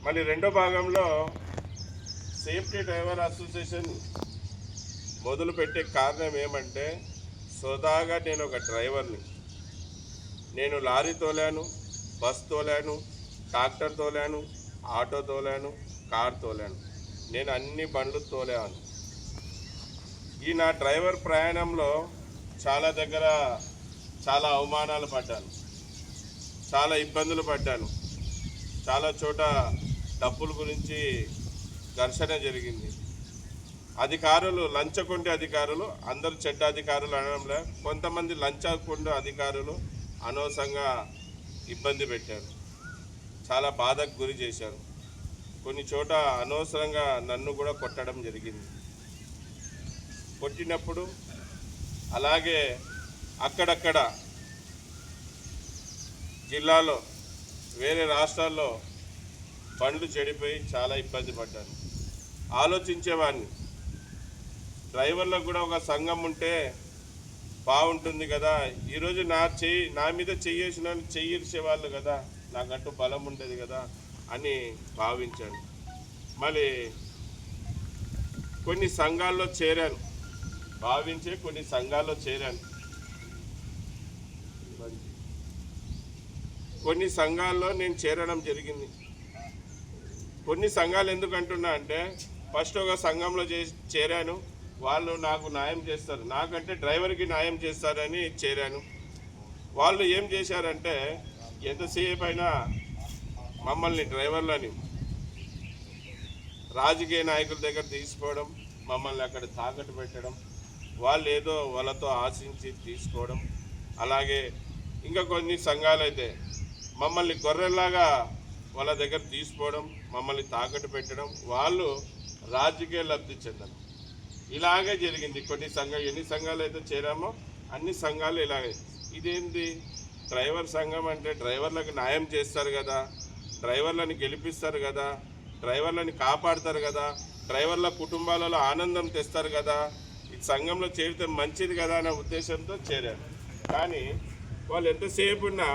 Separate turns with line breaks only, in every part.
మళ్ళీ రెండో భాగంలో సేఫ్టీ డ్రైవర్ అసోసియేషన్ మొదలుపెట్టే కారణం ఏమంటే, సోదాగా నేను ఒక డ్రైవర్ని. నేను లారీ తోలాను, బస్ తోలాను, ట్రాక్టర్ తోలాను, ఆటో తోలాను, కార్ తోలాను. నేను అన్ని బండ్లు తోలాను. ఈ నా డ్రైవర్ ప్రయాణంలో చాలా దగ్గర చాలా అవమానాలు పడ్డాను, చాలా ఇబ్బందులు పడ్డాను. చాలా చోట డబ్బుల గురించి ఘర్షణ జరిగింది. అధికారులు, లంచగొండే అధికారులు, అందరూ చెడ్డ అధికారులు అనడంలో కొంతమంది లంచగొండే అధికారులు అనవసరంగా ఇబ్బంది పెట్టారు, చాలా బాధకు గురి చేశారు. కొన్ని చోట అనవసరంగా నన్ను కూడా కొట్టడం జరిగింది. కొట్టినప్పుడు అలాగే అక్కడక్కడ జిల్లాలో వేరే రాష్ట్రాల్లో బండ్లు చెడిపోయి చాలా ఇబ్బంది పడ్డాను. ఆలోచించేవాడిని, డ్రైవర్లకు కూడా ఒక సంఘం ఉంటే బాగుంటుంది కదా. ఈరోజు నా మీద చెయ్యేసేవాళ్ళు కదా, నాకంటూ బలం ఉండేది కదా అని భావించాను. మళ్ళీ కొన్ని సంఘాల్లో చేరాను, కొన్ని సంఘాల్లో చేరాను. కొన్ని సంఘాల్లో నేను చేరడం జరిగింది. కొన్ని సంఘాలు ఎందుకు అంటున్నా అంటే, ఫస్ట్ ఒక సంఘంలో చేరాను, వాళ్ళు నాకు న్యాయం చేస్తారు, నాకంటే డ్రైవర్కి న్యాయం చేస్తారని చేరాను. వాళ్ళు ఏం చేశారంటే, ఎంతసేపు అయినా మమ్మల్ని డ్రైవర్లని రాజకీయ నాయకుల దగ్గర తీసుకోవడం, మమ్మల్ని అక్కడ తాకట్టు పెట్టడం, వాళ్ళు ఏదో వాళ్ళతో ఆశించి తీసుకోవడం. అలాగే ఇంకా కొన్ని సంఘాలు అయితే మమ్మల్ని గొర్రెల్లాగా వాళ్ళ దగ్గర తీసుకోవడం, మమ్మల్ని తాకట్టు పెట్టడం, వాళ్ళు రాజకీయ లబ్ధి చెందడం, ఇలాగే జరిగింది. ఎన్ని సంఘాలు అయితే చేరామో అన్ని సంఘాలు ఇలాగే. ఇదేంటి డ్రైవర్ సంఘం అంటే, డ్రైవర్లకు న్యాయం చేస్తారు కదా, డ్రైవర్లను గెలిపిస్తారు కదా, డ్రైవర్లను కాపాడతారు కదా, డ్రైవర్ల కుటుంబాలలో ఆనందం తెస్తారు కదా, ఈ సంఘంలో చేరితే మంచిది కదా అనే ఉద్దేశంతో చేరారు. కానీ వాళ్ళు ఎంతసేపు ఉన్నా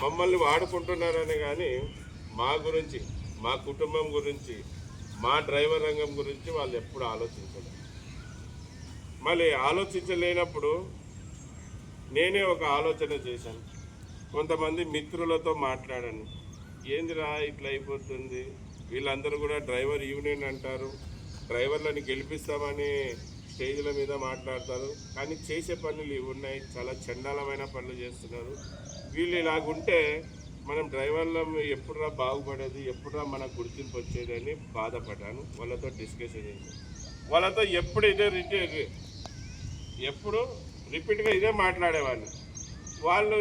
మమ్మల్ని వాడుకుంటున్నారని కానీ మా గురించి, మా కుటుంబం గురించి, మా డ్రైవర్ రంగం గురించి వాళ్ళు ఎప్పుడు ఆలోచించలేదు. మళ్ళీ ఆలోచించలేనప్పుడు నేనే ఒక ఆలోచన చేశాను. కొంతమంది మిత్రులతో మాట్లాడాను, ఏందిరా ఇట్లా అయిపోతుంది, వీళ్ళందరూ కూడా డ్రైవర్ యూనియన్ అంటారు, డ్రైవర్లను గెలిపిస్తామని స్టేజ్ల మీద మాట్లాడతారు, కానీ చేసే పనులు ఇవి ఉన్నాయి, చాలా చండాలమైన పనులు చేస్తున్నారు. వీళ్ళు ఇలాగుంటే మనం డ్రైవర్లం ఎప్పుడురా బాగుపడేది, ఎప్పుడురా మనకు గుర్తింపు వచ్చేది అని బాధపడ్డాను. వాళ్ళతో డిస్కషన్ చేశాను. వాళ్ళతో ఎప్పుడు రిపీట్గా ఇదే మాట్లాడేవాడిని. వాళ్ళు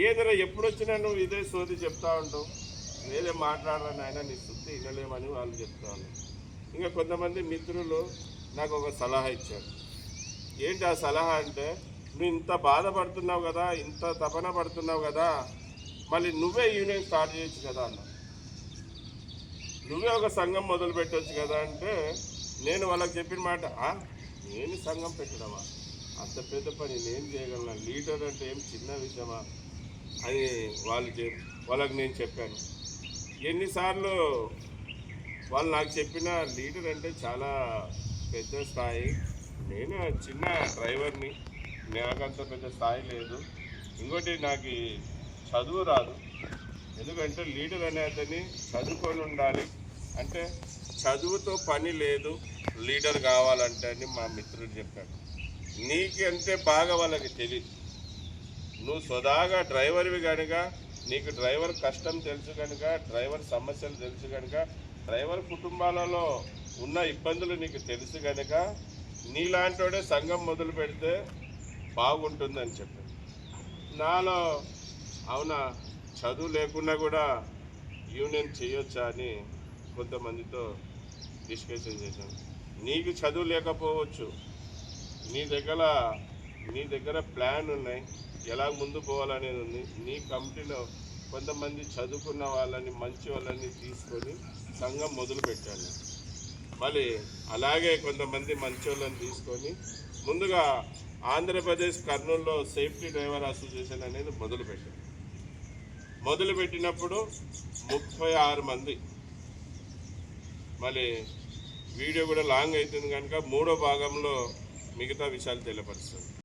ఏదైనా ఎప్పుడు వచ్చినా నువ్వు ఇదే సోది చెప్తా ఉంటావు, ఏదే మాట్లాడాలని ఆయన నీ శుద్ధి వినలేమని వాళ్ళు చెప్తా ఉన్నారు. ఇంకా కొంతమంది మిత్రులు నాకు ఒక సలహా ఇచ్చారు. ఏంటి ఆ సలహా అంటే, నువ్వు ఇంత బాధపడుతున్నావు కదా, ఇంత తపన పడుతున్నావు కదా, మళ్ళీ నువ్వే యూనియన్ స్టార్ట్ చేయొచ్చు కదా అన్న, నువ్వే ఒక సంఘం మొదలు పెట్టవచ్చు కదా అంటే, నేను వాళ్ళకి చెప్పిన మాట, నేను సంఘం పెట్టడమా, అంత పెద్ద పని నేను చేయగలను, లీడర్ అంటే ఏం చిన్న విషయమా అని వాళ్ళకి నేను చెప్పాను. ఎన్నిసార్లు వాళ్ళు నాకు చెప్పిన, లీడర్ అంటే చాలా పెద్ద స్థాయి, నేను చిన్న డ్రైవర్ని, నాకంత పెద్ద స్థాయి లేదు, ఇంకోటి నాకు చదువు రాదు, ఎందుకంటే లీడర్ అనే అతన్ని చదువుకొని ఉండాలి, అంటే చదువుతో పని లేదు లీడర్ కావాలంటే అని మా మిత్రుడు చెప్పాడు. నీకు అంటే బాగా వాళ్ళకి తెలియదు, నువ్వు స్వదాగా డ్రైవర్వి కనుక, నీకు డ్రైవర్ కష్టం తెలుసు కనుక, డ్రైవర్ సమస్యలు తెలుసు కనుక, డ్రైవర్ కుటుంబాలలో ఉన్న ఇబ్బందులు నీకు తెలుసు కనుక, నీలాంటోడే సంఘం మొదలు పెడితే బాగుంటుందని చెప్పాను. నాలో అవునా, చదువు లేకున్నా కూడా యూనియన్ చేయొచ్చా అని కొంతమందితో డిస్కషన్ చేశాను. నీకు చదువు లేకపోవచ్చు, నీ దగ్గర ప్లాన్ ఉన్నాయి, ఎలా ముందు పోవాలనేది ఉంది. నీ కమిటీలో కొంతమంది చదువుకున్న వాళ్ళని, మంచి వాళ్ళని తీసుకొని సంఘం మొదలు పెట్టాను. మళ్ళీ అలాగే కొంతమంది మంచి వాళ్ళని తీసుకొని ముందుగా ఆంధ్రప్రదేశ్ కర్నూలులో సేఫ్టీ డ్రైవర్ అసోసియేషన్ అనేది మొదలుపెట్టినప్పుడు 36 మంది మళ్ళీ వీడియో కూడా లాంగ్ అవుతుంది కనుక మూడో భాగంలో మిగతా విషయాలు తెలియపరుస్తాను.